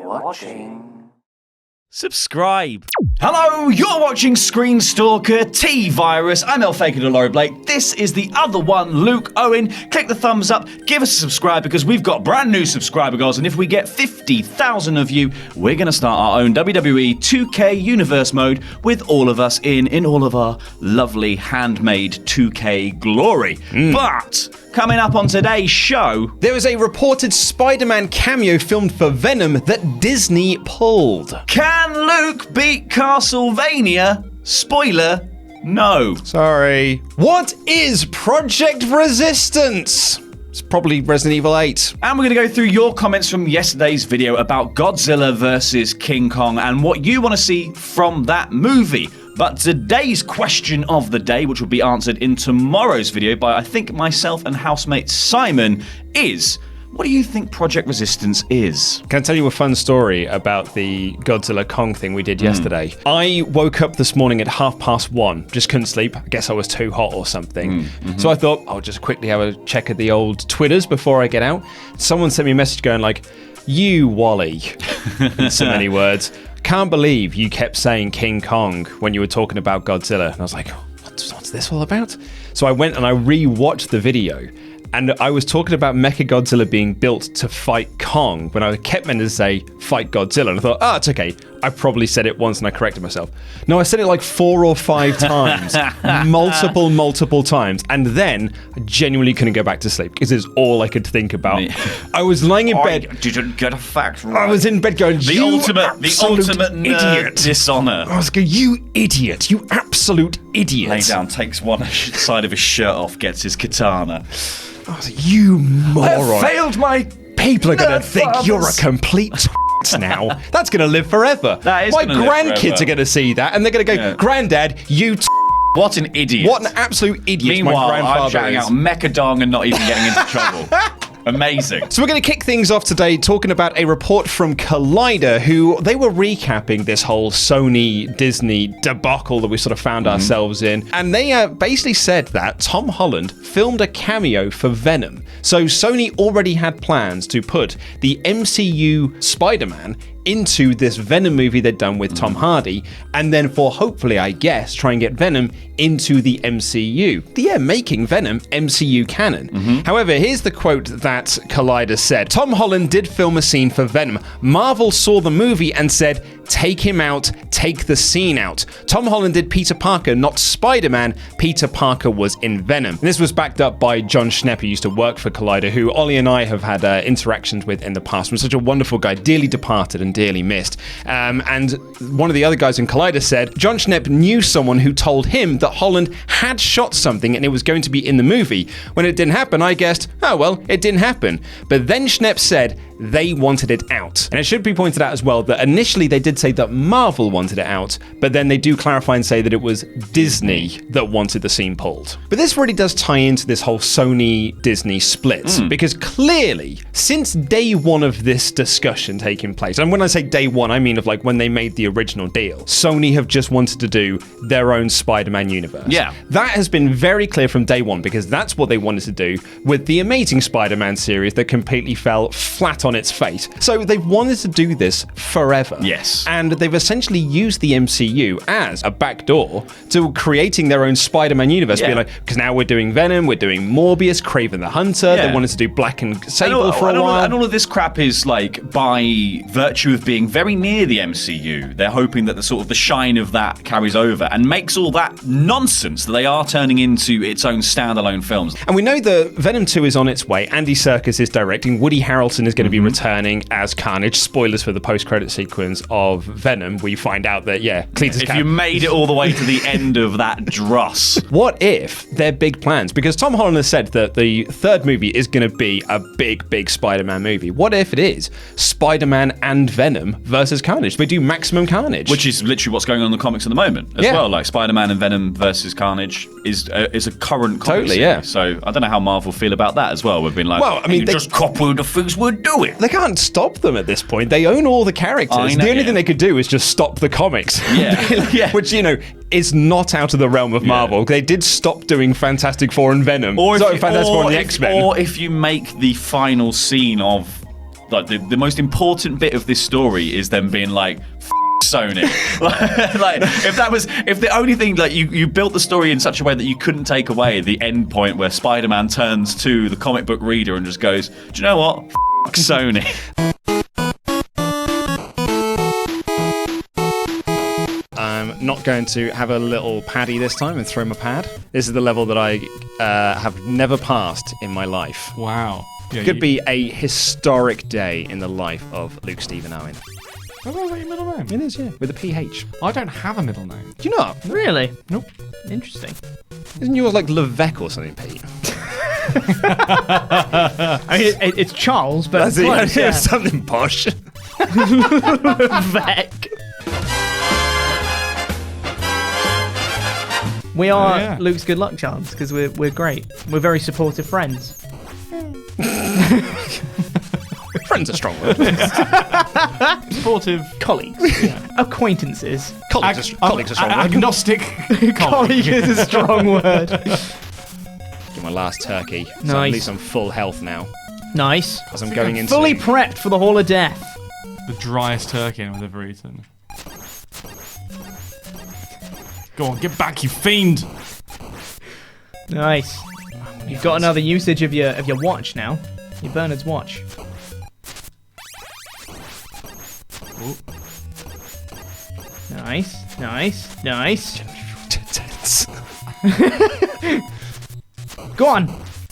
watching. Subscribe. Hello, you're watching ScreenStalker T-Virus. I'm Elfaker Delore Blake. This is the other one, Luke Owen. Click the thumbs up, give us a subscribe because we've got brand new subscriber goals, and if we get 50,000 of you, we're going to start our own WWE 2K Universe mode with all of us in all of our lovely handmade 2K glory. But coming up on today's show, there was a reported Spider-Man cameo filmed for Venom that Disney pulled. Can Luke beat Castlevania? Spoiler, no. Sorry. What is Project Resistance? It's probably Resident Evil 8. And we're going to go through your comments from yesterday's video about Godzilla vs. King Kong and what you want to see from that movie. But today's question of the day, which will be answered in tomorrow's video by, I think, myself and housemate Simon, is... what do you think Project Resistance is? Can I tell you a fun story about the Godzilla Kong thing we did yesterday? I woke up this morning at 1:30, just couldn't sleep. I guess I was too hot or something. So I thought, I'll just quickly have a check at the old Twitters before I get out. Someone sent me a message going like, "You Wally," in so many words. "Can't believe you kept saying King Kong when you were talking about Godzilla." And I was like, what's this all about? So I went and I re-watched the video. And I was talking about Mechagodzilla being built to fight Kong when I kept meant to say fight Godzilla. And I thought, it's okay. I probably said it once and I corrected myself. No, I said it like 4 or 5 times. multiple times. And then I genuinely couldn't go back to sleep because it's all I could think about. I was lying in bed. I didn't get a fact right. I was in bed going, the ultimate idiot. Dishonor. I was going, you idiot. You absolute idiot. Lay down, takes one side of his shirt off, gets his katana. I was like, you moron. I failed my... People are going to think you're a complete now. That's going to live forever. That is my grandkids are going to see that and they're going to go, Granddad, you what an idiot. What an absolute idiot. Meanwhile, my grandfather I'm shouting out Mechadong and not even getting into trouble. Amazing. So we're going to kick things off today talking about a report from Collider, who they were recapping this whole Sony-Disney debacle that we sort of found ourselves in. And they basically said that Tom Holland filmed a cameo for Venom. So Sony already had plans to put the MCU Spider-Man into this Venom movie they'd done with Tom Hardy, and then for hopefully, I guess, try and get Venom into the MCU. Making Venom MCU canon. However, here's the quote that Collider said. Tom Holland did film a scene for Venom. Marvel saw the movie and said, take him out, take the scene out. Tom Holland did Peter Parker, not Spider-Man. Peter Parker was in Venom. And this was backed up by John Schnepp, who used to work for Collider, who Ollie and I have had interactions with in the past. He was such a wonderful guy, dearly departed and dearly missed. And one of the other guys in Collider said, John Schnepp knew someone who told him that Holland had shot something and it was going to be in the movie. When it didn't happen, I guessed, oh well, it didn't happen. But then Schnepp said, they wanted it out. And it should be pointed out as well that initially they did say that Marvel wanted it out, but then they do clarify and say that it was Disney that wanted the scene pulled. But this really does tie into this whole Sony-Disney split, because clearly, since day one of this discussion taking place, and when I say day one, I mean of like when they made the original deal, Sony have just wanted to do their own Spider-Man universe. Yeah. That has been very clear from day one, because that's what they wanted to do with the Amazing Spider-Man series that completely fell flat on its face. So they've wanted to do this forever. Yes. And they've essentially used the MCU as a backdoor to creating their own Spider-Man universe. Being like, because now we're doing Venom, we're doing Morbius, Kraven the Hunter, they wanted to do Black and Sable for a while. And all of this crap is like by virtue of being very near the MCU, they're hoping that the sort of the shine of that carries over and makes all that nonsense that they are turning into its own standalone films. And we know that Venom 2 is on its way. Andy Serkis is directing. Woody Harrelson is going to be returning as Carnage. Spoilers for the post-credit sequence of Venom, where you find out that, Cletus If you made it all the way to the end of that dross. What if they're big plans? Because Tom Holland has said that the third movie is going to be a big Spider-Man movie. What if it is Spider-Man and Venom versus Carnage? They do Maximum Carnage. Which is literally what's going on in the comics at the moment as well. Like Spider-Man and Venom versus Carnage is a current comic series. So I don't know how Marvel feel about that as well. We've been like, well, I mean, just copy the things we're doing. They can't stop them at this point. They own all the characters. The only thing they could do is just stop the comics. Which, is not out of the realm of Marvel. They did stop doing Fantastic Four and Venom. Fantastic Four and the X-Men. Or if you make the final scene of like the most important bit of this story is them being like, Sony. Like if the only thing, like, you built the story in such a way that you couldn't take away the end point where Spider-Man turns to the comic book reader and just goes, do you know what? Sony. I'm not going to have a little paddy this time and throw my pad. This is the level that I have never passed in my life. Wow. Yeah, Could be a historic day in the life of Luke Stephen Owen. Oh, is that your middle name? It is, yeah, with a PH. I don't have a middle name. Do you not? Really? Nope. Interesting. Isn't yours like Levesque or something, Pete? I mean, it's Charles, but That's close, yeah. something posh. Vec. We are Yeah. Luke's good luck charms because we're great. We're very supportive friends. Friends are strong word. Supportive. Colleagues. Acquaintances. Colleagues are strong word. Agnostic Colleague colleague. is a strong word. Get my last turkey. So Nice. at least I'm full health now. Nice. As I'm going into... Fully prepped for the Hall of Death. The driest turkey I've ever eaten. Go on, get back, you fiend! Nice. You've got another usage of your watch now. Your Bernard's watch. Ooh. Nice. Nice. Tense. Go on.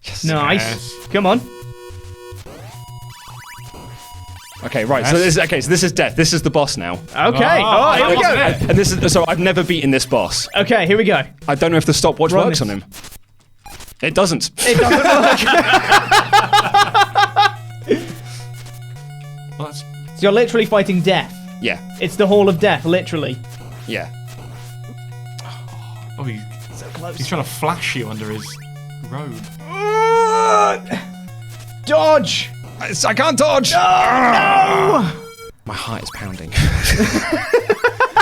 Yes. Nice. Yes. Come on. Okay, right. Yes. So this is death. This is the boss now. Okay. Oh, Here we what's go. it? And this is so I've never beaten this boss. Okay, here we go. I don't know if the stopwatch Run works this. on him. It doesn't. It doesn't work. Well, that's... So you're literally fighting death. Yeah. It's the Hall of Death, literally. Yeah. Oh, he's trying to flash you under his robe. Dodge! I can't dodge. No! My heart is pounding.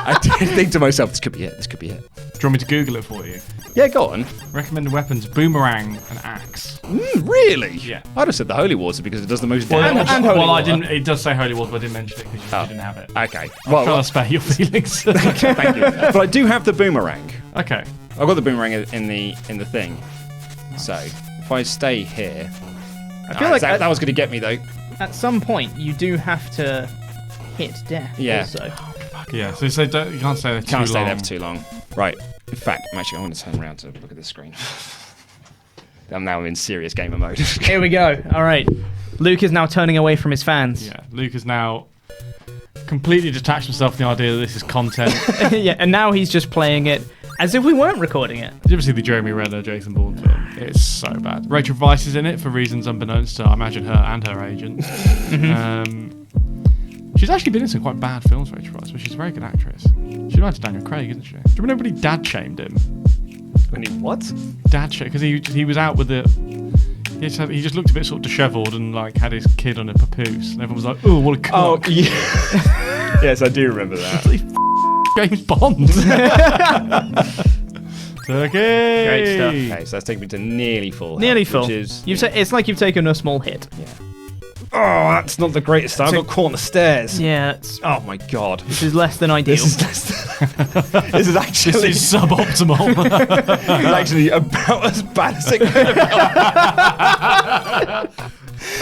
I did think to myself, this could be it. This could be it. Do you want me to Google it for you? Yeah, go on. Recommended weapons: boomerang and axe. Really? Yeah. I'd have said the holy water because it does the most And damage. holy well, I water. didn't. It does say holy water, but I didn't mention it because you didn't have it. Okay. Trying Well, to spare your feelings. thank you. But I do have the boomerang. Okay. I've got the boomerang in the thing. So if I stay here, I feel like that was going to get me though. at some point you do have to hit death. Yeah. Also. Yeah. So you can't stay there too Can't stay long. there for too long. Right. In fact, I want to turn around to look at this screen. I'm now in serious gamer mode. Here we go. All right. Luke is now turning away from his fans. Yeah. Luke has now completely detached himself from the idea that this is content. Yeah, and now he's just playing it as if we weren't recording it. Did you ever see the Jeremy Renner Jason Bourne film? It's so bad. Rachel Weisz is in it for reasons unbeknownst to, I imagine, her and her agent. She's actually been in some quite bad films, Rachel Weisz, but she's a very good actress. She's married to Daniel Craig, isn't she? Do you remember anybody dad shamed him? What? Dad shame, because he was out with the... He just looked a bit sort of dishevelled and like had his kid on a papoose, and everyone was like, "Oh, what a Oh, cock!" yeah. Yes, I do remember that. James Bond. Turkey. Great stuff. Okay, so that's taken me to nearly full. Nearly health, full. Which is, It's like you've taken a small hit. oh, that's not the greatest. I got caught on the stairs. Yeah, it's, Oh my god. this is less than ideal. This is actually This is suboptimal. it's actually about as bad as it could have been.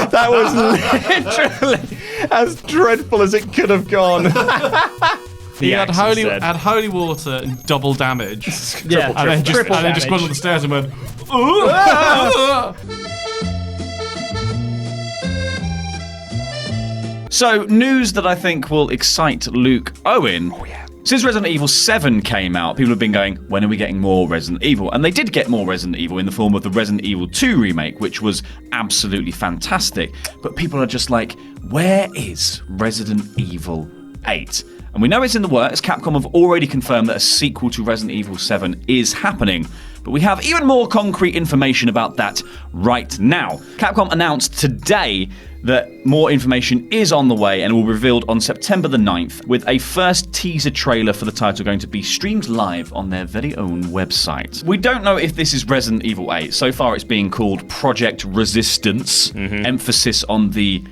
That was literally as dreadful as it could have gone. He had accent said. holy water and double damage. Yeah, and then just triple gone up damage. the stairs and went. "Ugh." So, news that I think will excite Luke Owen. Oh, yeah. Since Resident Evil 7 came out, people have been going, when are we getting more Resident Evil? And they did get more Resident Evil in the form of the Resident Evil 2 remake, which was absolutely fantastic. But people are just like, where is Resident Evil 8? And we know it's in the works. Capcom have already confirmed that a sequel to Resident Evil 7 is happening. But we have even more concrete information about that right now. Capcom announced today that more information is on the way and will be revealed on September the 9th, with a first teaser trailer for the title going to be streamed live on their very own website. We don't know if this is Resident Evil 8. So far it's being called Project Resistance, emphasis on the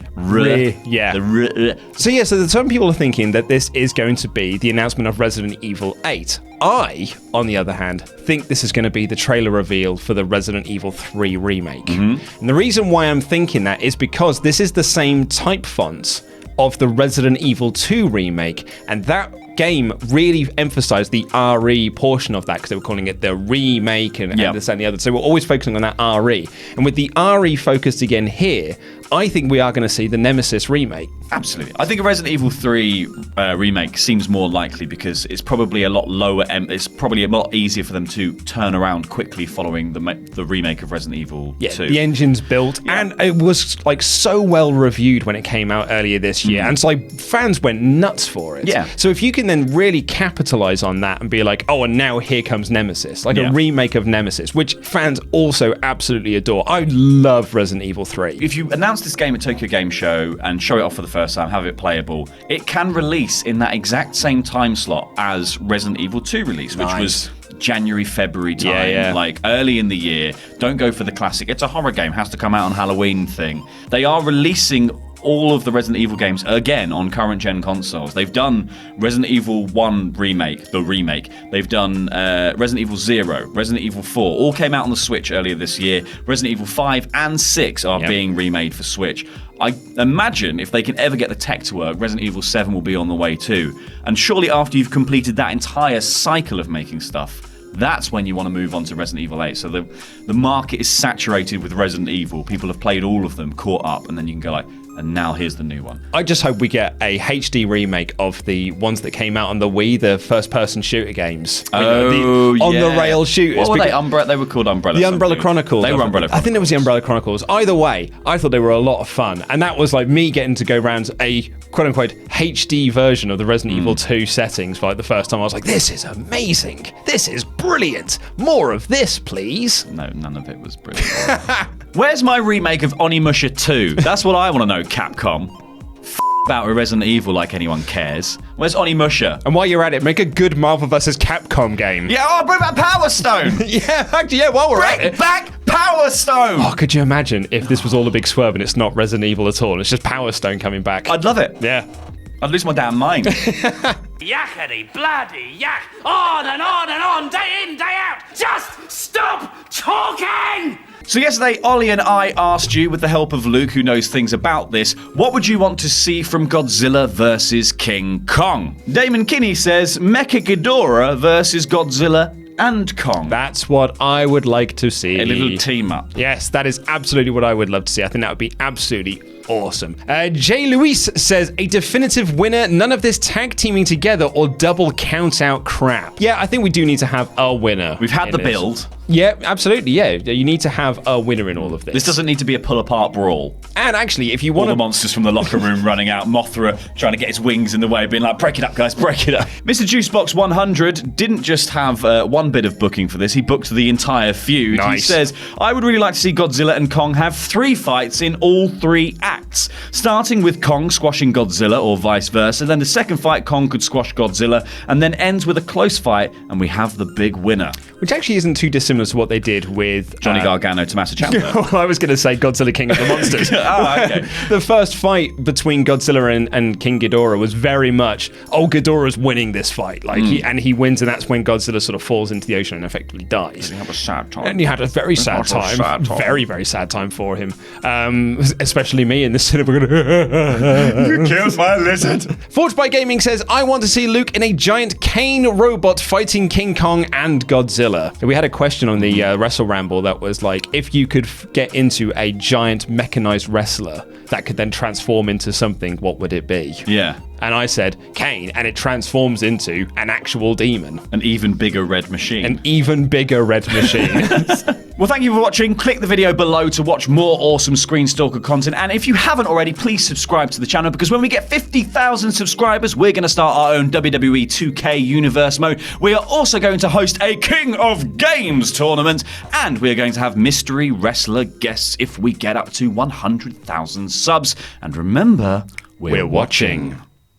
yeah. So some people are thinking that this is going to be the announcement of Resident Evil 8. I, on the other hand, think this is going to be the trailer reveal for the Resident Evil 3 remake. And the reason why I'm thinking that is because this is the same type font of the Resident Evil 2 remake, and that game really emphasized the RE portion of that because they were calling it the remake and this and the other. So we're always focusing on that RE. And with the RE focused again here, I think we are going to see the Nemesis remake. Absolutely. I think a Resident Evil 3 remake seems more likely because it's probably a lot lower. It's probably a lot easier for them to turn around quickly following the remake of Resident Evil 2. The engine's built, and it was like so well reviewed when it came out earlier this year, and so like fans went nuts for it. Yeah. So if you can then really capitalize on that and be like, oh, and now here comes Nemesis, like a remake of Nemesis, which fans also absolutely adore. I love Resident Evil 3. If you announce this game at Tokyo Game Show and show it off for the first time, have it playable, it can release in that exact same time slot as Resident Evil 2 release, which was January, February time, like early in the year. Don't go for the classic. It's a horror game, has to come out on Halloween thing. They are releasing all of the Resident Evil games again on current gen consoles. They've done Resident Evil 1 remake, the remake. They've done Resident Evil 0, Resident Evil 4, all came out on the Switch earlier this year. Resident Evil 5 and 6 are being remade for Switch. I imagine if they can ever get the tech to work, Resident Evil 7 will be on the way too. And surely after you've completed that entire cycle of making stuff, that's when you want to move on to Resident Evil 8. So the market is saturated with Resident Evil. People have played all of them, caught up, and then you can go like, and now here's the new one. I just hope we get a HD remake of the ones that came out on the Wii, the first-person shooter games. On-the-rail shooters. What were they? They were called Umbrella. The Umbrella Chronicles. They were Umbrella Chronicles. I think it was the Umbrella Chronicles. Either way, I thought they were a lot of fun. And that was like me getting to go around a quote-unquote HD version of the Resident Evil 2 settings for like the first time. I was like, this is amazing. This is brilliant. More of this, please. No, none of it was brilliant. Where's my remake of Onimusha 2? That's what I want to know, Capcom. About Resident Evil like anyone cares. Where's Onimusha? And while you're at it, make a good Marvel vs. Capcom game. Yeah, bring back Power Stone! While we're at Bring it. back Power Stone! Oh, could you imagine if this was all a big swerve and it's not Resident Evil at all? It's just Power Stone coming back. I'd love it. Yeah. I'd lose my damn mind. Yakety bloody yak. On and on, day in, day out. Just stop talking! So yesterday, Ollie and I asked you, with the help of Luke, who knows things about this, what would you want to see from Godzilla vs. King Kong? Damon Kinney says Mecha Ghidorah versus Godzilla and Kong. That's what I would like to see. A little team up. Yes, that is absolutely what I would love to see. I think that would be absolutely awesome. Jay Luis says, a definitive winner, none of this tag teaming together or double count out crap. Yeah, I think we do need to have a winner. We've had the build. Yeah, absolutely. Yeah, you need to have a winner in all of this. This doesn't need to be a pull-apart brawl. And actually, if you All want the monsters from the locker room running out, Mothra trying to get his wings in the way, being like, break it up, guys, break it up. Mr. Juicebox 100 didn't just have one bit of booking for this, he booked the entire feud. Nice. He says, I would really like to see Godzilla and Kong have 3 fights in all 3 acts. Starting with Kong squashing Godzilla or vice versa, then the second fight, Kong could squash Godzilla, and then ends with a close fight, and we have the big winner. Which actually isn't too dissimilar to what they did with Johnny Gargano, Tommaso Ciampa. I was going to say Godzilla King of the Monsters. Okay. The first fight between Godzilla and King Ghidorah was very much, Ghidorah's winning this fight. Like he wins, and that's when Godzilla sort of falls into the ocean and effectively dies. He had a sad time. And he had a very sad time. Very, very sad time for him. Especially me in the cinema. You killed my lizard. Forged by Gaming says, I want to see Luke in a giant cane robot fighting King Kong and Godzilla. We had a question on the Wrestle Ramble that was like, if you could get into a giant mechanized wrestler that could then transform into something, what would it be? Yeah. And I said, Kane, and it transforms into an actual demon. An even bigger red machine. An even bigger red machine. Well, thank you for watching. Click the video below to watch more awesome ScreenStalker content. And if you haven't already, please subscribe to the channel, because when we get 50,000 subscribers, we're going to start our own WWE 2K Universe mode. We are also going to host a King of Games tournament, and we are going to have mystery wrestler guests if we get up to 100,000 subs. And remember, we're watching.